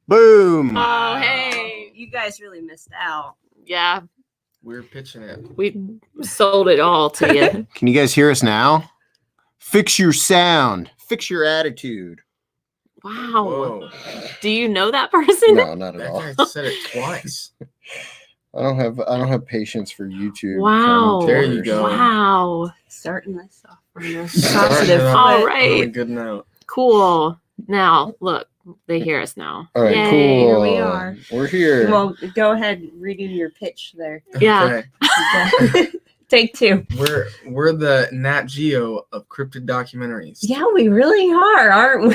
Boom. Oh, hey. You guys really missed out. Yeah. We're pitching it. We sold it all to you. Can you guys hear us now? Fix your sound. Fix your attitude. Wow. Whoa. Do you know that person? No, not at That all. guy said it twice. I don't have patience for YouTube. Wow. There you go. Wow. Starting this off on a Starting positive it off All foot. On a right. good note. Cool. Now, look, they hear us now. All right, Yay. cool. Here we are. We're here. Well, go ahead, redo your pitch there. Yeah. Okay. Take two. We're the Nat Geo of cryptid documentaries. Yeah, we really are, aren't we?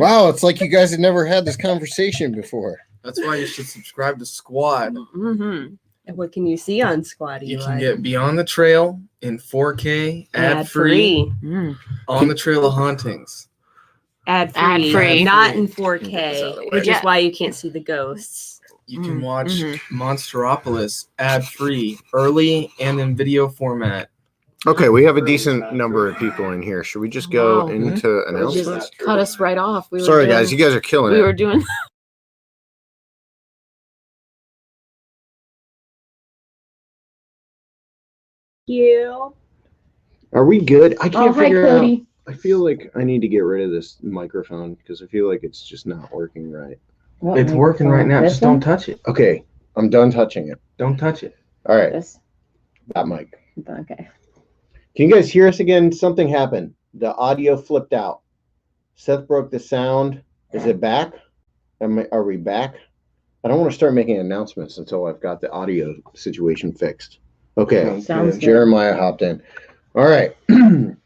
Wow, it's like you guys had never had this conversation before. That's why you should subscribe to Squad. Mm-hmm. And what can you see on Squad? You Eli? can get Beyond the Trail in 4K, ad-free, Mm. on the Trail of Hauntings. Ad-free. Ad-free. Not in That's the 4K, way. which Yeah. is why you can't see the ghosts. You can Mm, watch mhm. Monsteropolis ad-free, early, and in video format. Okay, we have a decent number of people in here. Should we just go Wow. into You announcements? just cut us right off. We were Sorry, doing, guys. You guys are killing we it. were doing. You. Are we good? I can't Oh, hi, figure out. Cody. I feel like I need to get rid of this microphone because I feel like it's just not working right. It's working right now. Just don't touch it. Okay, I'm done touching it. Don't touch it. All right, This. that mic. Okay. Can you guys hear us again? Something happened. The audio flipped out. Seth broke the sound. Is it back? Are we back? I don't want to start making announcements until I've got the audio situation fixed. Okay, Sounds good. Jeremiah hopped in. All right,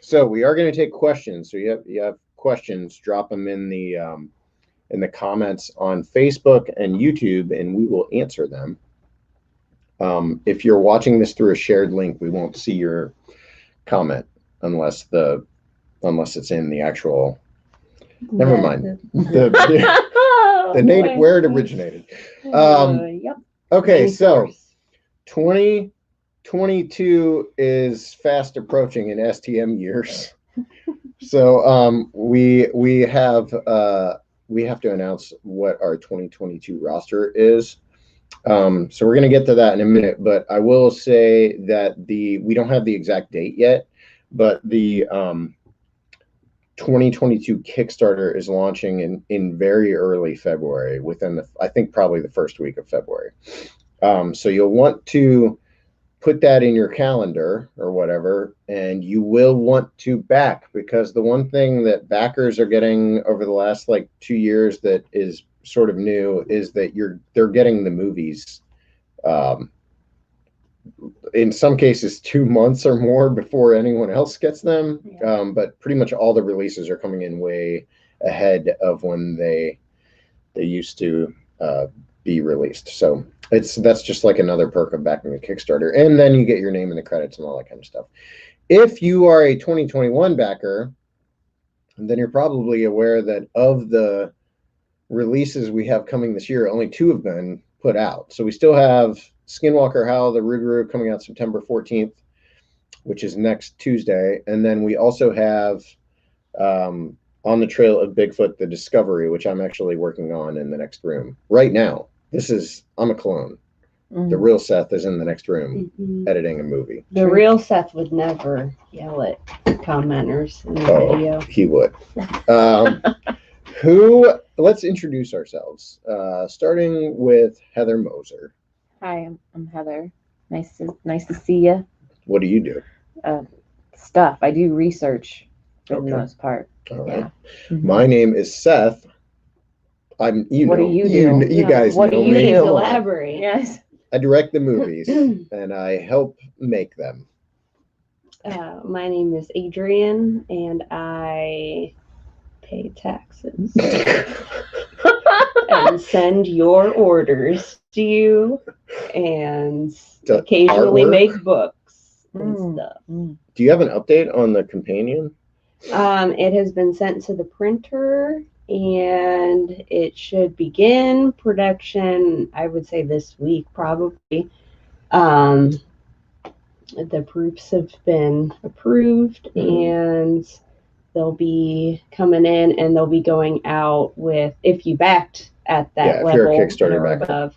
so we are going to take questions. So you have questions. Drop them in the comments on Facebook and YouTube, and we will answer them. If you're watching this through a shared link, we won't see your comment unless it's in the actual. Never mind. The native where it originated. Yep. Okay, Main so source. 2022 is fast approaching in STM years. So we have to announce what our 2022 roster is. So we're going to get to that in a minute, but I will say that we don't have the exact date yet, but the 2022 Kickstarter is launching in very early February, within I think probably the first week of February. So you'll want to put that in your calendar or whatever, and you will want to back, because the one thing that backers are getting over the last 2 years that is sort of new is that they're getting the movies in some cases 2 months or more before anyone else gets them. Yeah. But pretty much all the releases are coming in way ahead of when they used to be released. So that's just like another perk of backing a Kickstarter, and then you get your name in the credits and all that kind of stuff. If you are a 2021 backer, then you're probably aware that of the releases we have coming this year, only 2 have been put out. So we still have Skinwalker Howl, the Rougarou, coming out September 14th, which is next Tuesday. And then we also have On the Trail of Bigfoot, the Discovery, which I'm actually working on in the next room right now. I'm a clone. The real Seth is in the next room editing a movie. The real Seth would never yell at commenters in the video. He would. Let's introduce ourselves, starting with Heather Moser. Hi, I'm Heather. Nice to see you. What do you do? Stuff. I do research for the Okay. most part. All right. Yeah. My name is Seth. What do you do? You guys What do know you me. do? Elaborate. Yes. I direct the movies and I help make them. My name is Adrian, and I pay taxes and send your orders to you, and The occasionally artwork? make books and Mm. stuff. Do you have an update on the companion? It has been sent to the printer, and it should begin production, I would say this week, probably. The proofs have been approved, and they'll be coming in and they'll be going out with, if you backed at that Yeah, if you're a level Kickstarter or backer. above,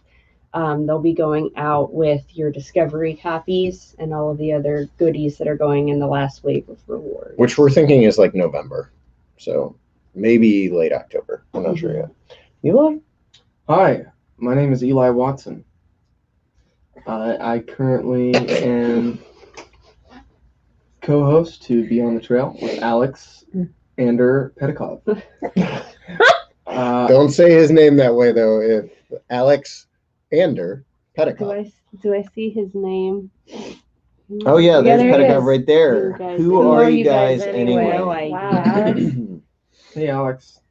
they'll be going out with your discovery copies and all of the other goodies that are going in the last wave of rewards. Which we're thinking is like November. So maybe late October. I'm not sure yet. Eli? Hi, my name is Eli Watson. I currently am co-host to Be on the Trail with Alex Ander Pedikov. Don't say his name that way, though. If Alex Ander Pedikov. Do I see his name? Oh, yeah, there's there he Pedikov is. right there. You guys- Who are you guys anyway? No idea. Wow, Alex. Hey, Alex.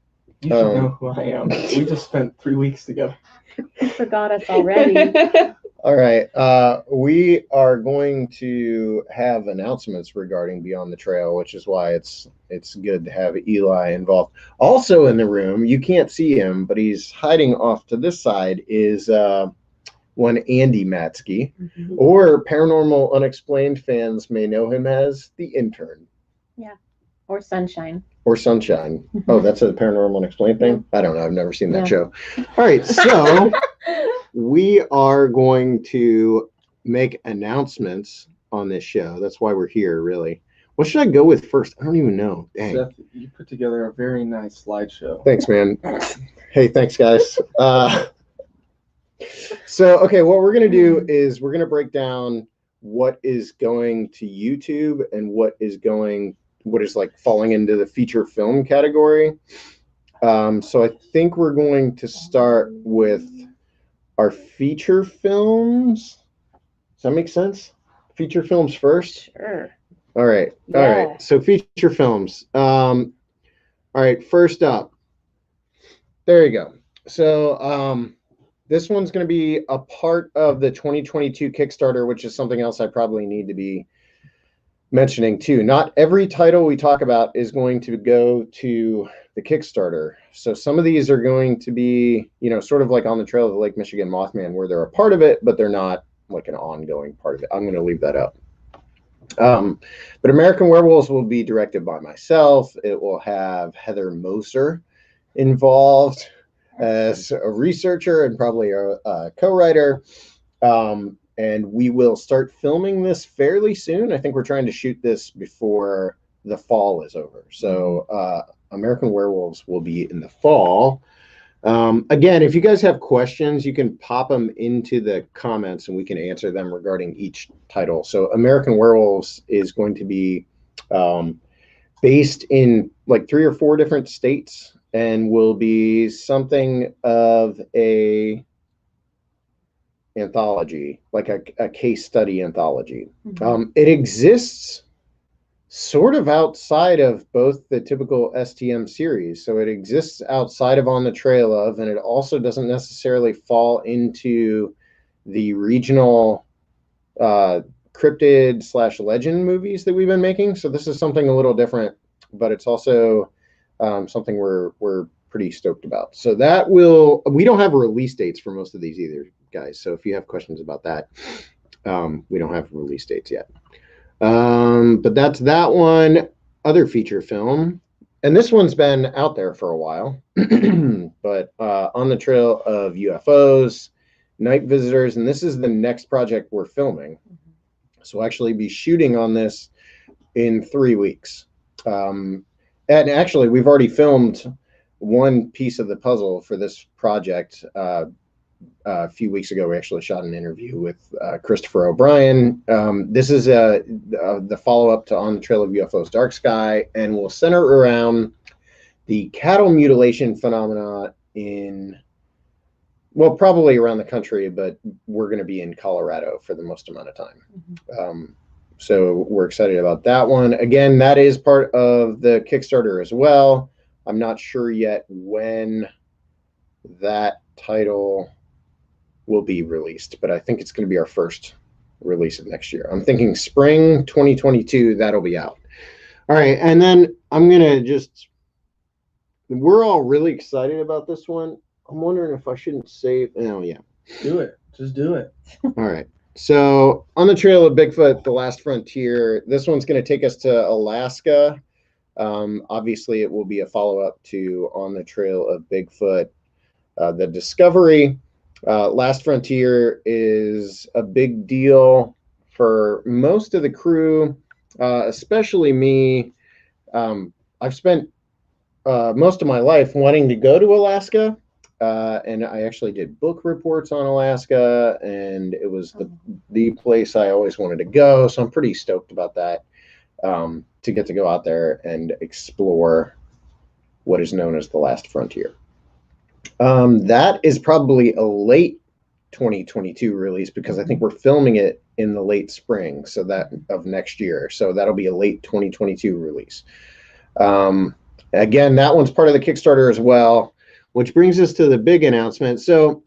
You should know who I am. We just spent 3 weeks together. You forgot us already. All right. We are going to have announcements regarding Beyond the Trail, which is why it's good to have Eli involved. Also in the room, you can't see him, but he's hiding off to this side, is one Andy Matsky, or Paranormal Unexplained fans may know him as the intern. Or Sunshine. Or Sunshine. Oh, that's a Paranormal Unexplained thing? I don't know. I've never seen that Yeah. show. All right. So we are going to make announcements on this show. That's why we're here, really. What should I go with first? I don't even know. Dang. Seth, you put together a very nice slideshow. Thanks, man. Hey, thanks, guys. So, okay, what we're going to do is we're going to break down what is going to YouTube and what is like falling into the feature film category. So I think we're going to start with our feature films. Does that make sense? Feature films first? Sure. All right. Yeah. All right. So feature films. All right. First up. There you go. So this one's going to be a part of the 2022 Kickstarter, which is something else I probably need to be mentioning too. Not every title we talk about is going to go to the Kickstarter. So some of these are going to be, sort of like On the Trail of the Lake Michigan Mothman, where they're a part of it, but they're not like an ongoing part of it. I'm going to leave that up. But American Werewolves will be directed by myself. It will have Heather Moser involved as a researcher and probably a co-writer. And we will start filming this fairly soon. I think we're trying to shoot this before the fall is over. So American Werewolves will be in the fall. Again, if you guys have questions, you can pop them into the comments and we can answer them regarding each title. So American Werewolves is going to be based in like 3 or 4 different states and will be something of a anthology, like a case study anthology. It exists sort of outside of both the typical STM series. So it exists outside of On the Trail of, and it also doesn't necessarily fall into the regional cryptid/legend movies that we've been making. So this is something a little different, but it's also something we're pretty stoked about. So that we don't have release dates for most of these either, guys. So if you have questions about that, we don't have release dates yet. But that's that one. Other feature film, and this one's been out there for a while, but On the Trail of UFOs, Night Visitors, and this is the next project we're filming. So we'll actually be shooting on this in 3 weeks. And actually, we've already filmed one piece of the puzzle for this project. A few weeks ago, we actually shot an interview with Christopher O'Brien. This is the follow-up to On the Trail of UFOs Dark Sky, and will center around the cattle mutilation phenomena probably around the country, but we're going to be in Colorado for the most amount of time. So we're excited about that one. Again, that is part of the Kickstarter as well. I'm not sure yet when that title will be released, but I think it's going to be our first release of next year. I'm thinking spring 2022, that'll be out. All right, and then I'm going to we're all really excited about this one. I'm wondering if I shouldn't save. Oh, yeah. Do it. Just do it. All right. So On the Trail of Bigfoot, The Last Frontier, this one's going to take us to Alaska Obviously, it will be a follow-up to On the Trail of Bigfoot, the Discovery. Last Frontier is a big deal for most of the crew, especially me. I've spent most of my life wanting to go to Alaska, and I actually did book reports on Alaska, and it was the place I always wanted to go, so I'm pretty stoked about that, to get to go out there and explore what is known as the Last Frontier. That is probably a late 2022 release, because I think we're filming it in the late spring, so that of next year. So that'll be a late 2022 release. Again, that one's part of the Kickstarter as well, which brings us to the big announcement. So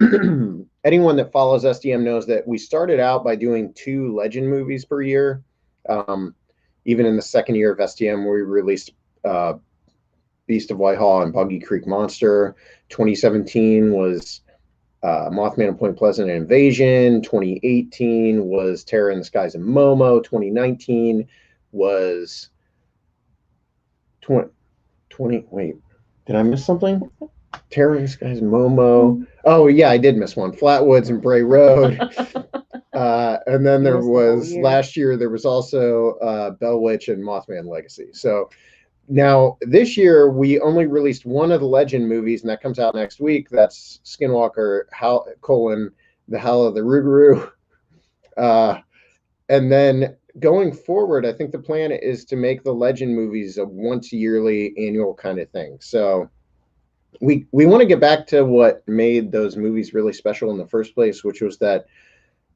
anyone that follows STM knows that we started out by doing 2 Legend movies per year. Even in the second year of STM, we released Beast of Whitehall and Boggy Creek Monster. 2017 was Mothman and Point Pleasant and Invasion. 2018 was Terror in the Skies and Momo. 2019 was 20. Wait, did I miss something? Terror in the Skies and Momo. Oh yeah, I did miss one. Flatwoods and Bray Road. And then there was last year. There was also Bell Witch and Mothman Legacy. So now this year we only released one of the Legend movies, and that comes out next week. That's Skinwalker: The Howl of the Rougarou. And then going forward, I think the plan is to make the Legend movies a once yearly annual kind of thing. So we want to get back to what made those movies really special in the first place, which was that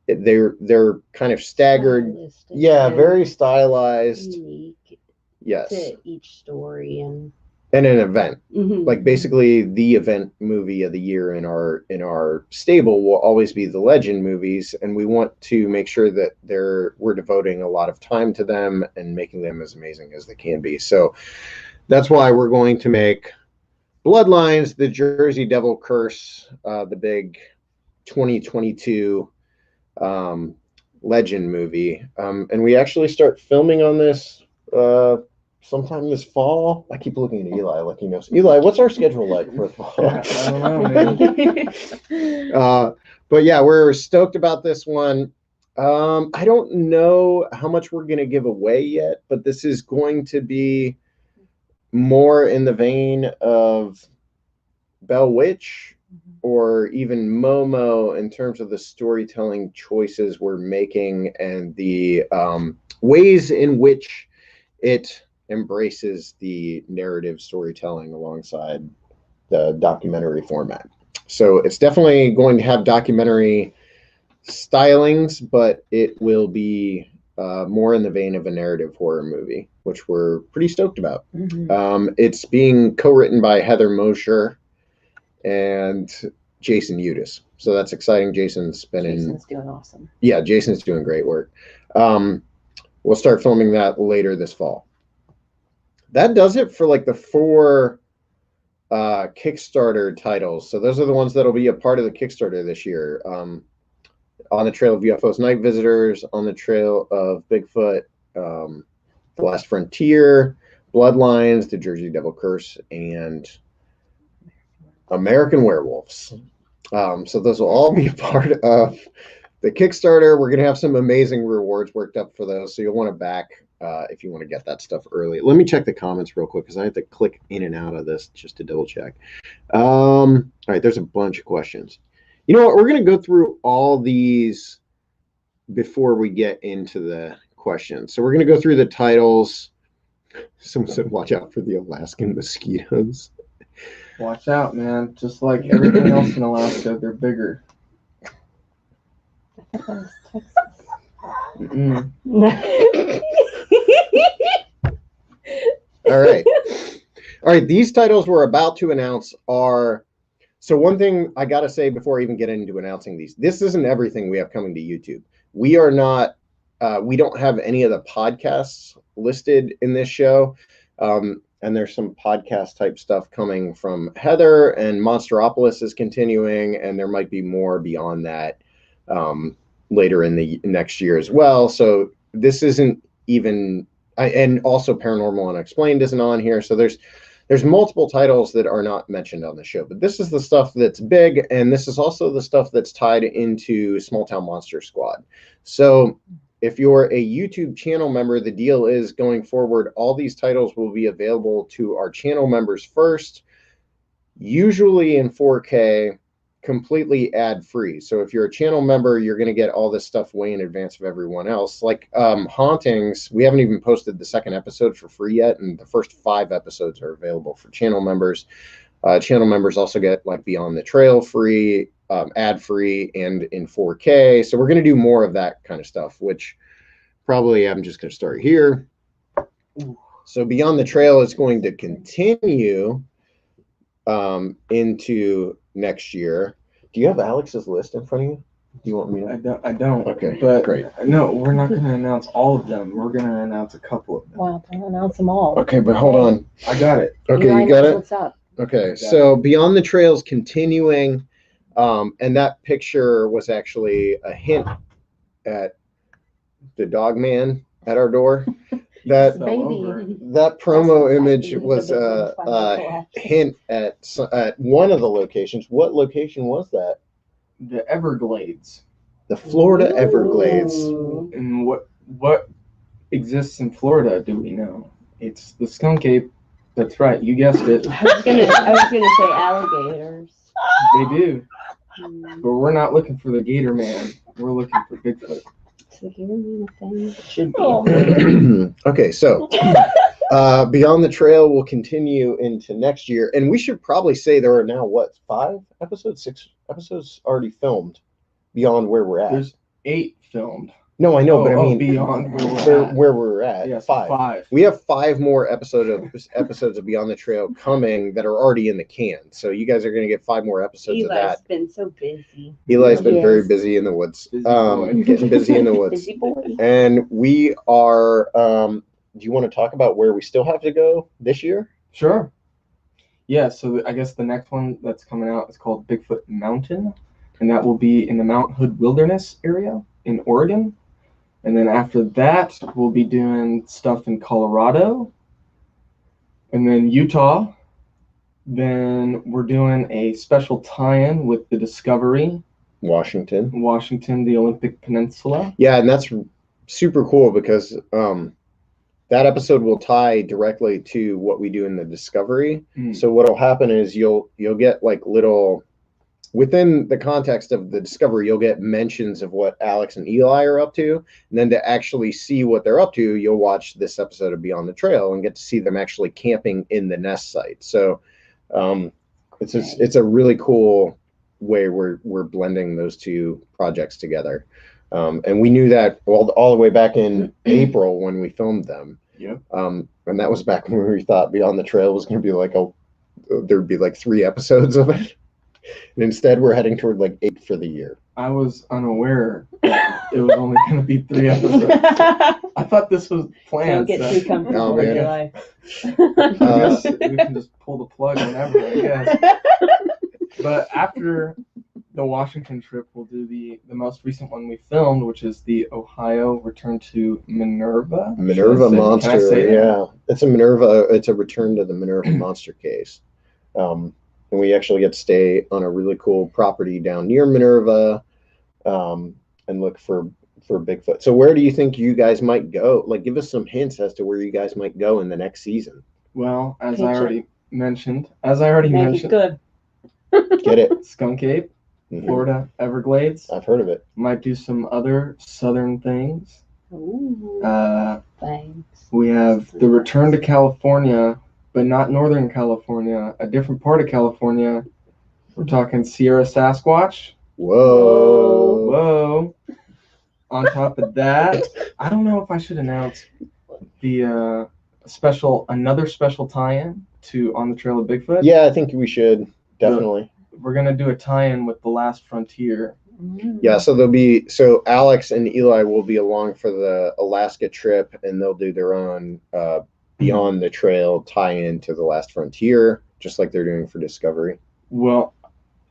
they're kind of staggered. Yeah, very stylized. Unique. Yes. To each story and an event. Like basically the event movie of the year in our stable will always be the Legend movies, and we want to make sure that we're devoting a lot of time to them and making them as amazing as they can be. So that's why we're going to make Bloodlines, the Jersey Devil Curse, the big 2022 Legend movie, and we actually start filming on this sometime this fall. I keep looking at Eli like he knows. Eli, what's our schedule like for the fall? I don't know, man. But yeah, we're stoked about this one. I don't know how much we're going to give away yet, but this is going to be more in the vein of Bell Witch or even Momo in terms of the storytelling choices we're making and the ways in which it embraces the narrative storytelling alongside the documentary format. So it's definitely going to have documentary stylings, but it will be more in the vein of a narrative horror movie, which we're pretty stoked about. It's being co-written by Heather Mosher and Jason Udis. So that's exciting. Jason's doing awesome. Yeah, Jason's doing great work. We'll start filming that later this fall. That does it for like the 4 Kickstarter titles. So those are the ones that'll be a part of the Kickstarter this year. On the Trail of UFOs, Night Visitors, On the Trail of Bigfoot, The Last Frontier, Bloodlines, The Jersey Devil Curse, and American Werewolves. So those will all be a part of the Kickstarter. We're going to have some amazing rewards worked up for those, so you'll want to back if you want to get that stuff early. Let me check the comments real quick because I have to click in and out of this just to double check. All right, there's a bunch of questions. You know what? We're going to go through all these before we get into the questions. So we're going to go through the titles. Someone said, watch out for the Alaskan mosquitoes. Watch out, man. Just like everything else in Alaska, they're bigger. I thought that was Texas. All right. All right. These titles we're about to announce are... So one thing I got to say before I even get into announcing these, this isn't everything we have coming to YouTube. We are not... we don't have any of the podcasts listed in this show. And there's some podcast type stuff coming from Heather, and Monsteropolis is continuing, and there might be more beyond that later in the next year as well. So this isn't even and also Paranormal Unexplained isn't on here. So there's multiple titles that are not mentioned on the show, but this is the stuff that's big, and this is also the stuff that's tied into Small Town Monster Squad. So if you're a YouTube channel member, the deal is going forward, all these titles will be available to our channel members first, usually in 4K, completely ad-free. So if you're a channel member, you're going to get all this stuff way in advance of everyone else. Like Hauntings, we haven't even posted the second episode for free yet, and the first 5 episodes are available for channel members. Channel members also get like Beyond the Trail free, ad-free, and in 4K. So we're going to do more of that kind of stuff, which probably I'm just going to start here. So Beyond the Trail is going to continue into next year. Do you have Alex's list in front of you? Do you want me to? I don't. Okay, but great. No, we're not going to announce all of them. We're going to announce a couple of them. Wow, don't announce them all. Okay, but hold on. I got it. Okay, Eli you got knows it? What's up? Okay, so Beyond the Trail's continuing, and that picture was actually a hint at the dog man at our door. That Baby. that promo image He's a was big a one. hint at one of the locations. What location was that? The Everglades. The Florida Everglades. Ooh. And what exists in Florida, do we know? It's the skunk ape. That's right. You guessed it. I was gonna say alligators. They do. Hmm. But we're not looking for the Gator Man. We're looking for Bigfoot. Is the gator man a thing? It should be. Oh. Okay, so Beyond the Trail will continue into next year, and we should probably say there are now what, 5 episodes, 6 episodes already filmed beyond where we're at. There's 8 filmed. No, I know, but I mean beyond where where we're at. Yes, 5. 5. We have 5 more episodes of Beyond the Trail coming that are already in the can. So you guys are going to get 5 more episodes of Eli's that. been so busy. Eli's been very Yes. busy in the woods, Busy boy. getting busy in the woods. Busy boy. And we are. Do you want to talk about where we still have to go this year? Sure. Yeah, so I guess the next one that's coming out is called Bigfoot Mountain, and that will be in the Mount Hood Wilderness area in Oregon. And then after that, we'll be doing stuff in Colorado, and then Utah. Then we're doing a special tie-in with the Discovery, Washington. Washington, the Olympic Peninsula. Yeah, and that's super cool because that episode will tie directly to what we do in the Discovery. Mm. So what'll happen is you'll get like little, within the context of the Discovery, you'll get mentions of what Alex and Eli are up to, and then to actually see what they're up to, you'll watch this episode of Beyond the Trail and get to see them actually camping in the nest site. So it's a really cool way we're blending those 2 projects together. And we knew that all the way back in April when we filmed them. Yep. And that was back when we thought Beyond the Trail was going to be there'd be like 3 episodes of it. And instead we're heading toward like 8 for the year. I was unaware that it was only going to be 3 episodes. I thought this was Don't planned. get so too comfortable Oh, with man. your life. I guess we can just pull the plug whenever, I guess. But after the Washington trip, we'll do the most recent one we filmed, which is the Ohio Return to Minerva. Minerva Can I Monster, say that? yeah. It's a return to the Minerva Monster case. And we actually get to stay on a really cool property down near Minerva, and look for Bigfoot. So where do you think you guys might go? Like, give us some hints as to where you guys might go in the next season. Well, as Picture. I already mentioned, Good. Get it? Skunk Ape, Mhm. Florida Everglades. I've heard of it. Might do some other southern things. Ooh, thanks. We have the return to California, but not Northern California, a different part of California. We're talking Sierra Sasquatch. Whoa. Whoa. On top of that, I don't know if I should announce the another special tie-in to On the Trail of Bigfoot. Yeah, I think we should definitely. We're gonna do a tie-in with The Last Frontier. Yeah, so Alex and Eli will be along for the Alaska trip, and they'll do their own Beyond the Trail tie-in to The Last Frontier, just like they're doing for Discovery. Well,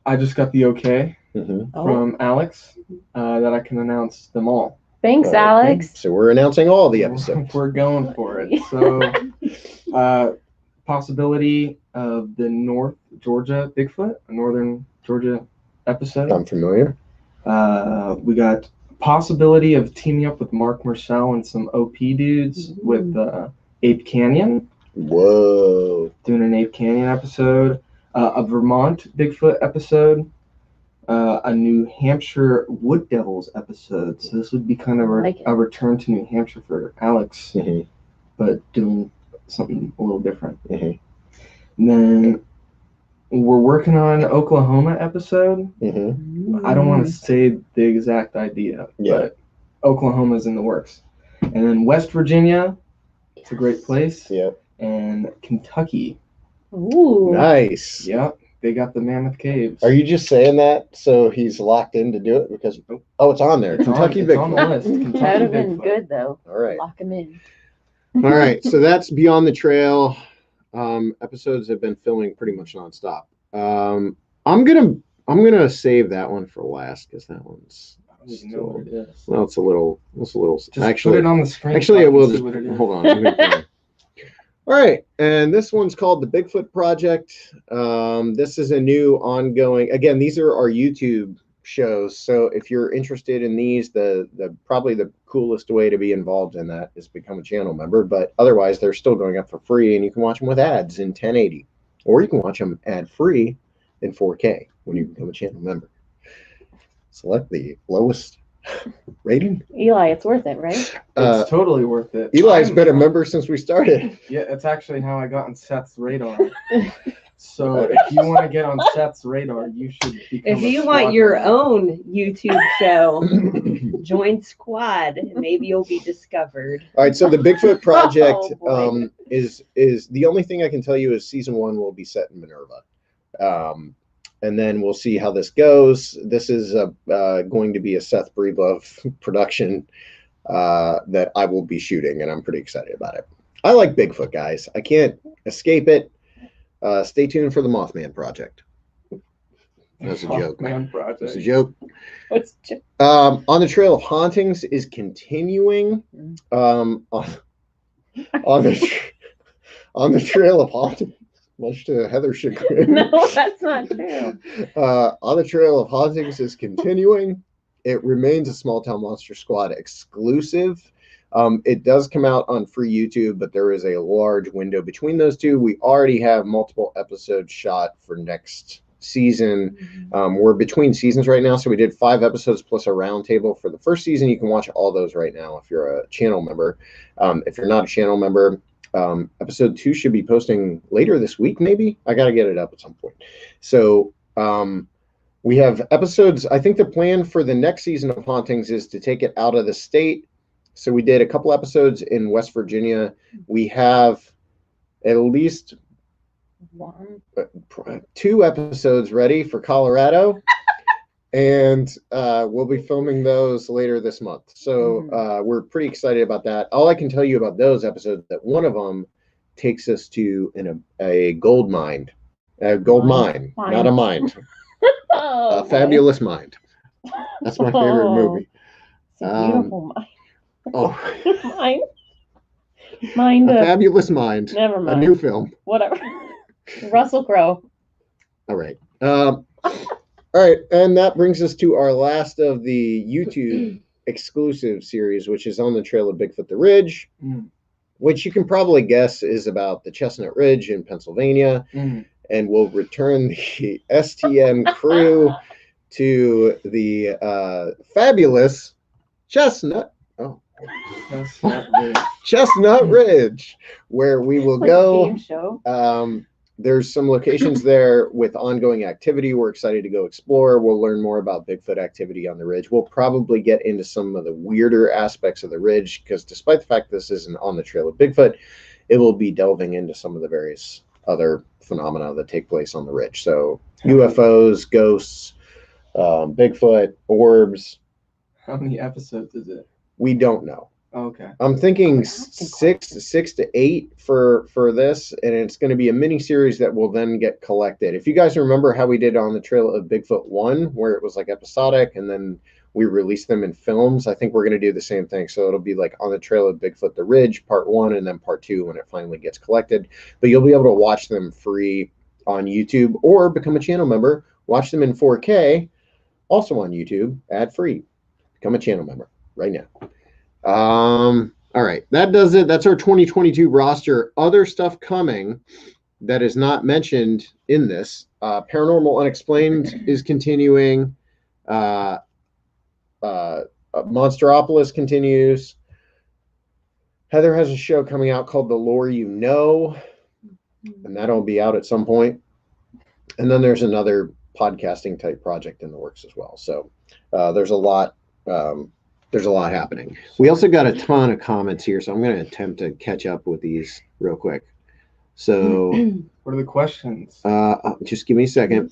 I just got the okay Mm-hmm. Oh, from Alex that I can announce them all. Thanks, Alex. So we're announcing all the episodes. We're going for it. So, possibility of the North Georgia Bigfoot, a Northern Georgia episode. I'm familiar. We got possibility of teaming up with Mark Marcel and some OP dudes with Ape Canyon. Whoa. Doing an Ape Canyon episode. A Vermont Bigfoot episode. A New Hampshire Wood Devils episode. So this would be kind of a return to New Hampshire for Alex, but doing something a little different. And then we're working on an Oklahoma episode. I don't want to say the exact idea, but Oklahoma's in the works. And then West Virginia, it's a great place. And Kentucky. Ooh. Nice. Yep. They got the Mammoth Caves. Are you just saying that so he's locked in to do it? Because it's on there. Kentucky Bigfoot. It's on the list. Kentucky That would have been Bigfoot. good, though. All right. Lock him in. All right. So that's Beyond the Trail. Episodes have been filming pretty much nonstop. I'm gonna save that one for last because that one's I don't even know what it is. well, it's a little. Just Actually, put it on the screen. actually, so I will can see just what it is. hold on. I'm gonna put it. All right, and this one's called the Bigfoot Project. This is a new ongoing. Again, these are our YouTube shows. So if you're interested in these, the probably the coolest way to be involved in that is become a channel member. But otherwise, they're still going up for free, and you can watch them with ads in 1080, or you can watch them ad free in 4K when you become a channel member. Select the lowest rating. Eli, it's worth it, right? It's totally worth it. Eli's been a member since we started. Yeah, it's actually how I got on Seth's radar. So if you want to get on Seth's radar, you should become If a you want squad your member. own YouTube show, join Squad. Maybe you'll be discovered. All right, so the Bigfoot Project Oh, boy. is the only thing I can tell you is season 1 will be set in Minerva. And then we'll see how this goes. This is going to be a Seth Breedlove production that I will be shooting, and I'm pretty excited about it. I like Bigfoot, guys. I can't escape it. Stay tuned for the Mothman Project. That's a joke. Man That's project. a joke. What's just On the Trail of Hauntings is continuing. On the Trail of Hauntings. Much to Heather's chagrin. No, that's not true. On the Trail of Hauntings is continuing. It remains a Small Town Monster Squad exclusive. It does come out on free YouTube, but there is a large window between those two. We already have multiple episodes shot for next season. We're between seasons right now, so we did 5 episodes plus a roundtable for the first season. You can watch all those right now if you're a channel member. If you're not a channel member, episode 2 should be posting later this week, maybe. I got to get it up at some point. So we have episodes. I think the plan for the next season of Hauntings is to take it out of the state. So we did a couple episodes in West Virginia. We have at least 2 episodes ready for Colorado. And we'll be filming those later this month. So we're pretty excited about that. All I can tell you about those episodes that one of them takes us to a gold mine. A gold mine, not a mind. Oh, A fabulous mind. That's my favorite movie. It's a beautiful mind. Oh, Mind. Mind. A Fabulous Mind. Never A mind. new film. Whatever. Russell Crowe. All right. All right, and that brings us to our last of the YouTube exclusive series, which is On the Trail of Bigfoot, the Ridge, which you can probably guess is about the Chestnut Ridge in Pennsylvania, and we'll return the STM crew to the fabulous Chestnut Ridge, where we will Like go. a game show. There's some locations there with ongoing activity. We're excited to go explore. We'll learn more about Bigfoot activity on the ridge. We'll probably get into some of the weirder aspects of the ridge because despite the fact this isn't on the Trail of Bigfoot, it will be delving into some of the various other phenomena that take place on the ridge. So UFOs, ghosts, Bigfoot, orbs. How many episodes is it? We don't know. Okay. I'm thinking 6 to 8 for this, and it's going to be a mini series that will then get collected. If you guys remember how we did on the Trail of Bigfoot 1, where it was like episodic, and then we release them in films. I think we're going to do the same thing. So it'll be like On the Trail of Bigfoot, The Ridge, part 1, and then part 2 when it finally gets collected. But you'll be able to watch them free on YouTube or become a channel member. Watch them in 4K, also on YouTube, ad-free. Become a channel member right now. All right, that does it. That's our 2022 roster. Other stuff coming that is not mentioned in this. Paranormal Unexplained is continuing. Monsteropolis continues. Heather has a show coming out called The Lore You Know, and that'll be out at some point. And then there's another podcasting type project in the works as well. So there's a lot. There's a lot happening. We also got a ton of comments here, so I'm going to attempt to catch up with these real quick. So, What are the questions? just give me a second.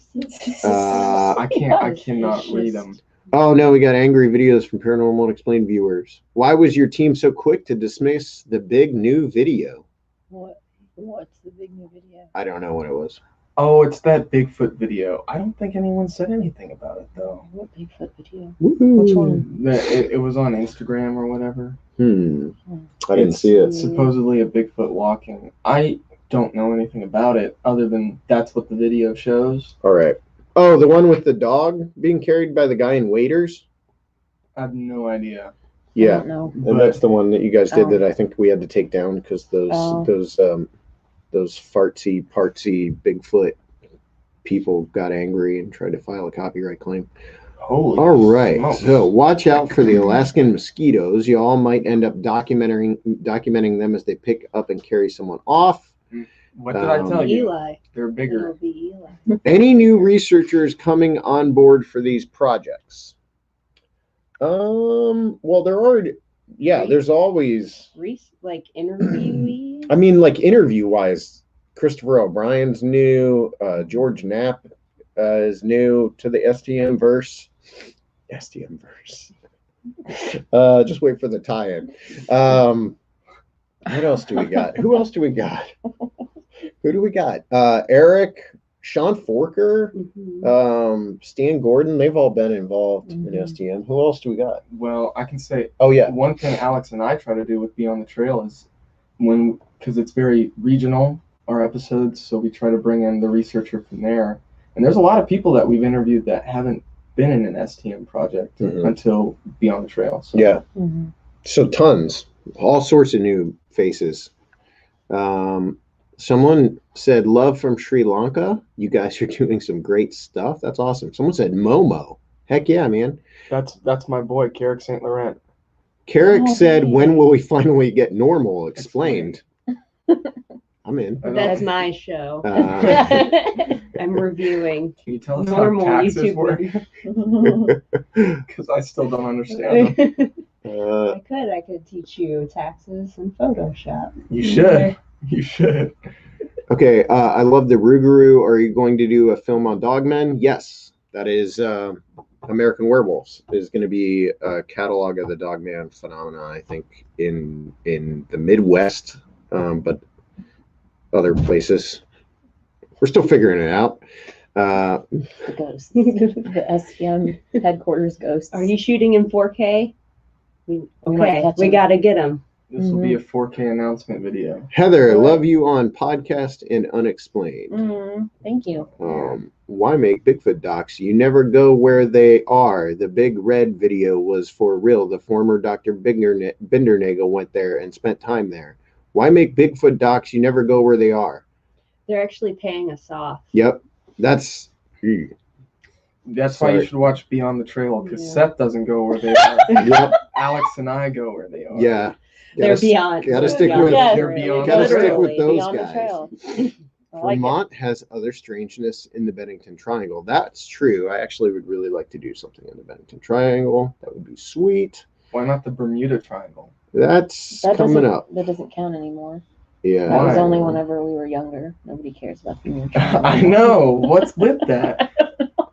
I cannot read them. Oh no, we got angry videos from Paranormal Unexplained viewers. Why was your team so quick to dismiss the big new video? What's the big new video? I don't know what it was. Oh, it's that Bigfoot video. I don't think anyone said anything about it though. What Bigfoot video? Woo-hoo. Which one? It was on Instagram or whatever. I didn't see it. It's supposedly a Bigfoot walking. I don't know anything about it other than that's what the video shows. All right. Oh, the one with the dog being carried by the guy in waders? I have no idea. Yeah. No. And that's the one that you guys did Oh. that I think we had to take down because those fartsy partsy Bigfoot people got angry and tried to file a copyright claim. Holy All right. smokes. So watch out for the Alaskan mosquitoes. You all might end up documenting them as they pick up and carry someone off. What did I tell you? Eli. They're It'll bigger. be Eli. Any new researchers coming on board for these projects? Well, there are. Yeah, there's always. Like interviewees. I mean, like interview-wise, Christopher O'Brien's new. George Knapp is new to the STM verse. STM verse. Just wait for the tie-in. What else do we got? Who else do we got? Who do we got? Eric, Sean Forker, Stan Gordon. They've all been involved in STM. Who else do we got? Well, I can say Oh yeah. one thing Alex and I try to do with Beyond the Trail is because it's very regional, our episodes, so we try to bring in the researcher from there. And there's a lot of people that we've interviewed that haven't been in an STM project until Beyond the Trail. So. Yeah. So tons, all sorts of new faces. Someone said love from Sri Lanka. You guys are doing some great stuff. That's awesome. Someone said Momo. Heck yeah, man. That's my boy, Carrick St. Laurent. Carrick said, when will we finally get normal explained? I'm in. That's my show. I'm reviewing. Can you tell us Normal how taxes YouTube work? Because I still don't understand them. I could teach you taxes and Photoshop. You should. You should. Okay, I love the Rougarou. Are you going to do a film on dogmen? Yes, that is American Werewolves is going to be a catalog of the dogman phenomena, I think, in the Midwest, but other places. We're still figuring it out. The ghost. The STM headquarters ghosts. Are you shooting in 4K? might Okay, catch we them. got to get them. This will be a 4K announcement video. Heather, love you on Podcast and Unexplained. Thank you. Why make Bigfoot docs? You never go where they are. The Big Red video was for real. The former Dr. Bindernagel went there and spent time there. Why make Bigfoot docs? You never go where they are. They're actually paying us off. Yep. That's That's why you should watch Beyond the Trail, because Seth doesn't go where they are. Yep. Alex and I go where they are. Yeah. They're beyond. Gotta stick beyond. with Yeah, they're beyond. gotta stick with Literally, those Beyond the guys. trail. I like it. Vermont has other strangeness in the Bennington Triangle. That's true. I actually would really like to do something in the Bennington Triangle. That would be sweet. Why not the Bermuda Triangle? That's coming up. That doesn't count anymore. Yeah. That was Why? only whenever we were younger. Nobody cares about the I know. What's with that?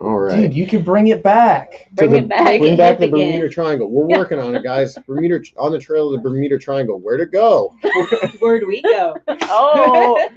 All right. Dude, you could bring it back. Bring it back. Bring back the Hip again. Bermuda Triangle. We're working on it, guys. Bermuda on the trail of the Bermuda Triangle. Where to go? Where do we go? Oh.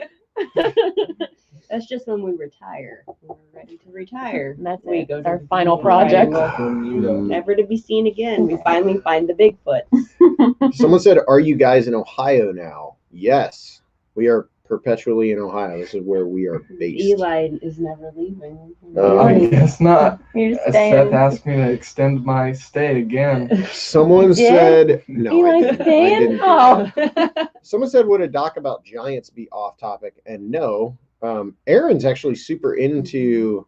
That's just when we retire. When we're ready to retire. That's We it. go It's to our the final Bermuda project. Triangle. Never to be seen again. We finally find the Bigfoot. Someone said, "Are you guys in Ohio now?" Yes, we are perpetually in Ohio. This is where we are based. Eli is never leaving. I guess not. You're Seth staying. asked me to extend my stay again. Someone You did? said, "No, I Eli's didn't. I staying? didn't." Oh. Someone said, "Would a doc about giants be off topic?" And no, Aaron's actually super into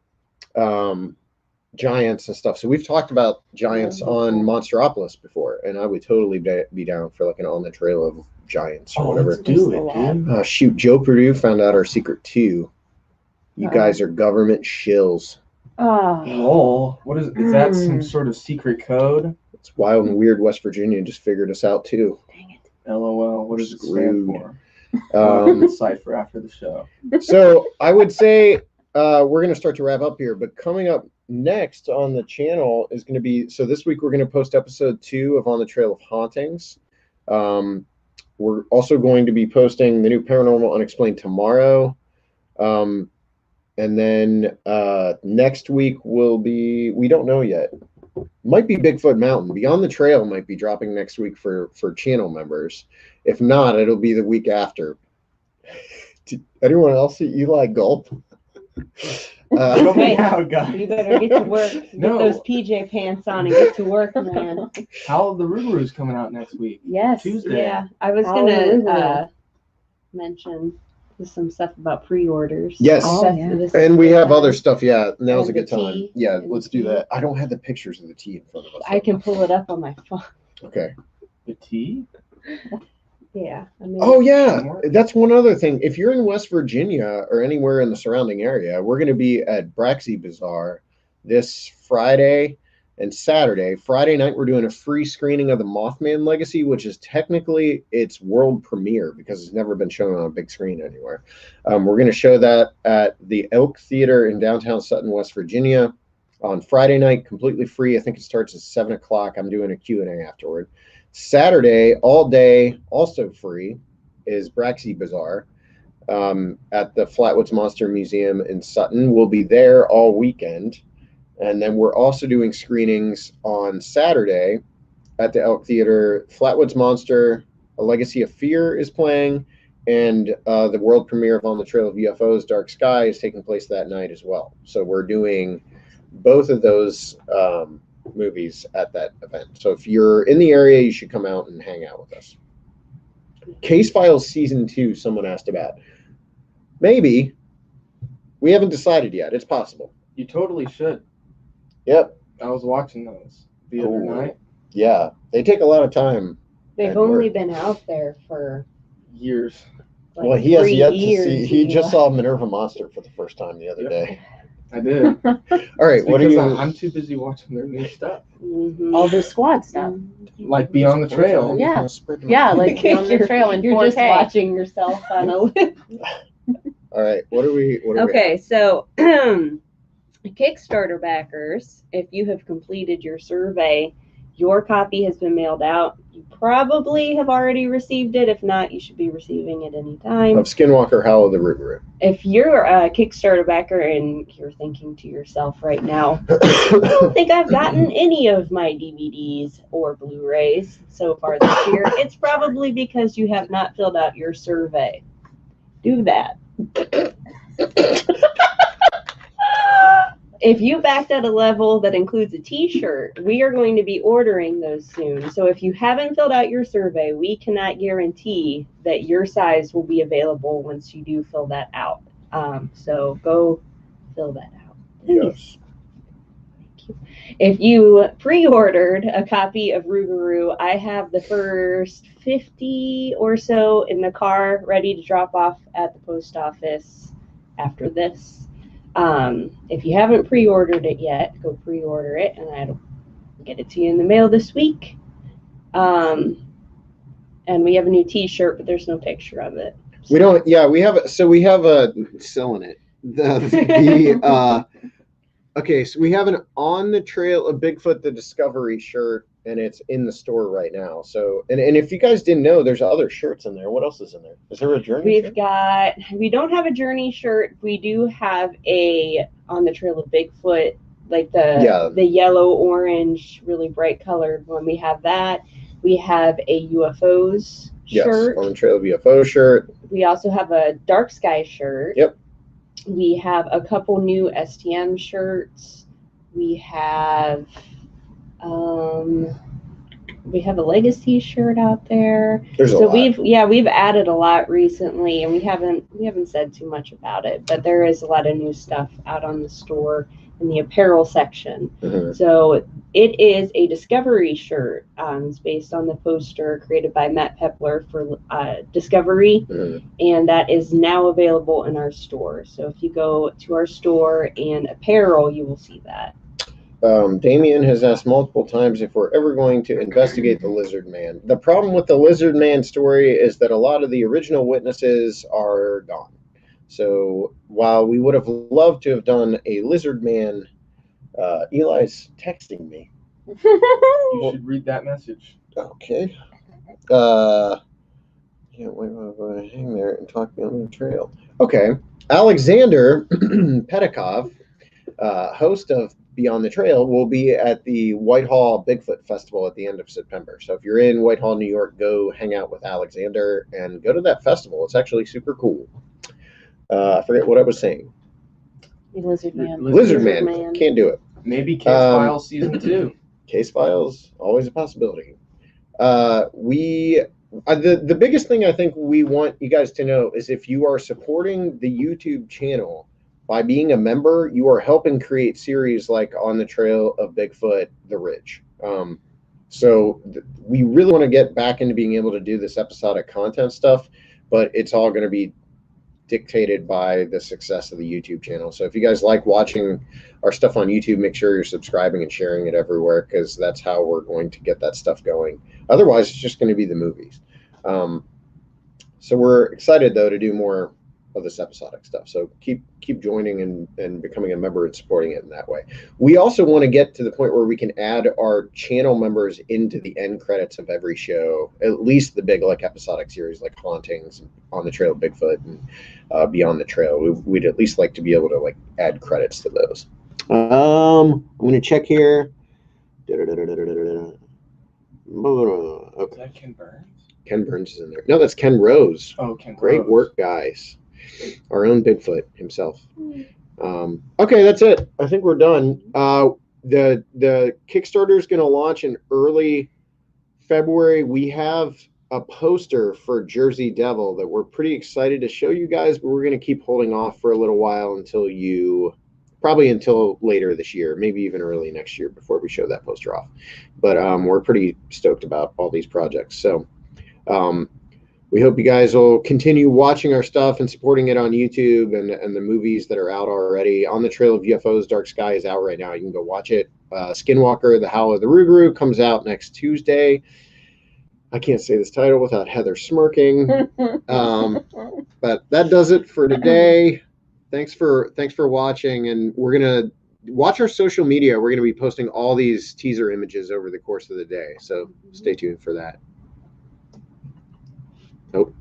giants and stuff. So we've talked about giants on Monsteropolis before, and I would totally be down for like an on the trail of giants or whatever. Let's do it, dude. Shoot, Joe Purdue found out our secret too. You guys are government shills. Oh. Lol. What is that? Some sort of secret code? It's wild and weird. West Virginia just figured us out too. Dang it. LOL. What does it Screwed. stand for? Cipher after the show. So I would say we're going to start to wrap up here, but coming up next on the channel is going to be, so this week we're going to post episode 2 of On the Trail of Hauntings. We're also going to be posting the new Paranormal Unexplained tomorrow. And then next week will be, we don't know yet. Might be Bigfoot Mountain. Beyond the Trail might be dropping next week for channel members. If not, it'll be the week after. Did anyone else see Eli gulp? It'll be Hey, out, guys. You better get to work. Get those PJ pants on and get to work, man. How the Rugaroos coming out next week? Yes. Tuesday. Yeah, I was Hallelujah. gonna mention some stuff about pre-orders. Yes. Oh, yeah. This And is we the have time. other stuff. Yeah, now's a And the good time. tea. Yeah, And let's the do tea. that. I don't have the pictures of the tea in front of us. I can pull it up on my phone. Okay. The tea? Yeah. I mean, Oh, yeah. That's one other thing. If you're in West Virginia or anywhere in the surrounding area, we're going to be at Braxy Bazaar this Friday and Saturday. Friday night, we're doing a free screening of the Mothman Legacy, which is technically its world premiere because it's never been shown on a big screen anywhere. We're going to show that at the Elk Theater in downtown Sutton, West Virginia on Friday night, completely free. I think it starts at 7 o'clock. I'm doing a Q&A afterward. Saturday, all day, also free, is Braxy Bazaar at the Flatwoods Monster Museum in Sutton. We'll be there all weekend. And then we're also doing screenings on Saturday at the Elk Theater. Flatwoods Monster, A Legacy of Fear is playing, and the world premiere of On the Trail of UFOs, Dark Sky, is taking place that night as well. So we're doing both of those movies at that event. So if you're in the area, you should come out and hang out with us. Case Files Season 2, someone asked about. Maybe. We haven't decided yet. It's possible. You totally should. Yep. I was watching those the other night. Yeah. They take a lot of time. they've only been out there for Years. like Well, he has 3 yet to years, see. He Eli. just saw Minerva Monster for the first time the other Yep. day. I did. All right. What are Because you? I'm too busy watching their new stuff. Mhm. All the squad stuff. Like Beyond the Trail. Yeah. Yeah, like on the trail in You're 4K. just watching yourself on a All right. What are we? Okay, so Kickstarter backers, if you have completed your survey, your copy has been mailed out. You probably have already received it. If not, you should be receiving it anytime. Of Skinwalker Howl of the Rougarou. If you're a Kickstarter backer and you're thinking to yourself right now, I don't think I've gotten any of my DVDs or Blu-rays so far this year, it's probably because you have not filled out your survey. Do that. If you backed at a level that includes a t-shirt, we are going to be ordering those soon. So if you haven't filled out your survey, we cannot guarantee that your size will be available once you do fill that out. So go fill that out. Yes. Thank you. If you pre-ordered a copy of Rougarou, I have the first 50 or so in the car ready to drop off at the post office after this. If you haven't pre-ordered it yet, go pre-order it, and I'll get it to you in the mail this week. And we have a new t-shirt, but there's no picture of it. We don't. Yeah, we have. So we have a selling it. Okay, so we have an On the Trail of Bigfoot the Discovery shirt and it's in the store right now. So, and if you guys didn't know, there's other shirts in there. What else is in there? Is there a Journey shirt? We don't have a Journey shirt. We do have a On the Trail of Bigfoot, like the yellow, orange, really bright colored one. We have that. We have a UFOs shirt. On the Trail of UFO shirt. We also have a Dark Sky shirt. Yep. We have a couple new STM shirts. We have a Legacy shirt out there. There's a lot. We've added a lot recently, and we haven't said too much about it, but there is a lot of new stuff out on the store in the apparel section. Mm-hmm. So it is a Discovery shirt. It's based on the poster created by Matt Pepler for Discovery, and that is now available in our store. So if you go to our store and apparel, you will see that. Damien has asked multiple times if we're ever going to investigate the Lizard Man. The problem with the Lizard Man story is that a lot of the original witnesses are gone. So while we would have loved to have done a Lizard Man, Eli's texting me. You should read that message. Okay. Wait, hang there and talk me on the trail. Okay. Alexander Pedikov, host of Beyond the Trail, will be at the Whitehall Bigfoot Festival at the end of September. So if you're in Whitehall, New York, go hang out with Alexander and go to that festival. It's actually super cool. I forget what I was saying. Lizard Man. Lizard Man. Can't do it. Maybe Case Files Season 2. Case Files, always a possibility. The biggest thing I think we want you guys to know is if you are supporting the YouTube channel by being a member, you are helping create series like On the Trail of Bigfoot, The Ridge. So we really want to get back into being able to do this episodic content stuff, but it's all going to be dictated by the success of the YouTube channel. So if you guys like watching our stuff on YouTube, make sure you're subscribing and sharing it everywhere, because that's how we're going to get that stuff going. Otherwise, it's just going to be the movies. So we're excited, though, to do more of this episodic stuff. So keep joining and becoming a member and supporting it in that way. We also want to get to the point where we can add our channel members into the end credits of every show, at least the big episodic series like Hauntings, On the Trail of Bigfoot, and Beyond the Trail. We'd at least like to be able to add credits to those. I'm going to check here. Okay. Is that Ken Burns? Ken Burns is in there. No, that's Ken Rose. Oh, Ken Great Rose. work, guys. Our own Bigfoot himself. Okay, that's it. I think we're done. The Kickstarter is going to launch in early February. We have a poster for Jersey Devil that we're pretty excited to show you guys, but we're going to keep holding off for a little while until later this year, maybe even early next year before we show that poster off. But we're pretty stoked about all these projects. So we hope you guys will continue watching our stuff and supporting it on YouTube and the movies that are out already. On the Trail of UFOs, Dark Sky is out right now. You can go watch it. Skinwalker, The Howl of the Rougarou comes out next Tuesday. I can't say this title without Heather smirking. But that does it for today. Thanks for watching, and we're gonna watch our social media. We're gonna be posting all these teaser images over the course of the day, so stay tuned for that. Nope.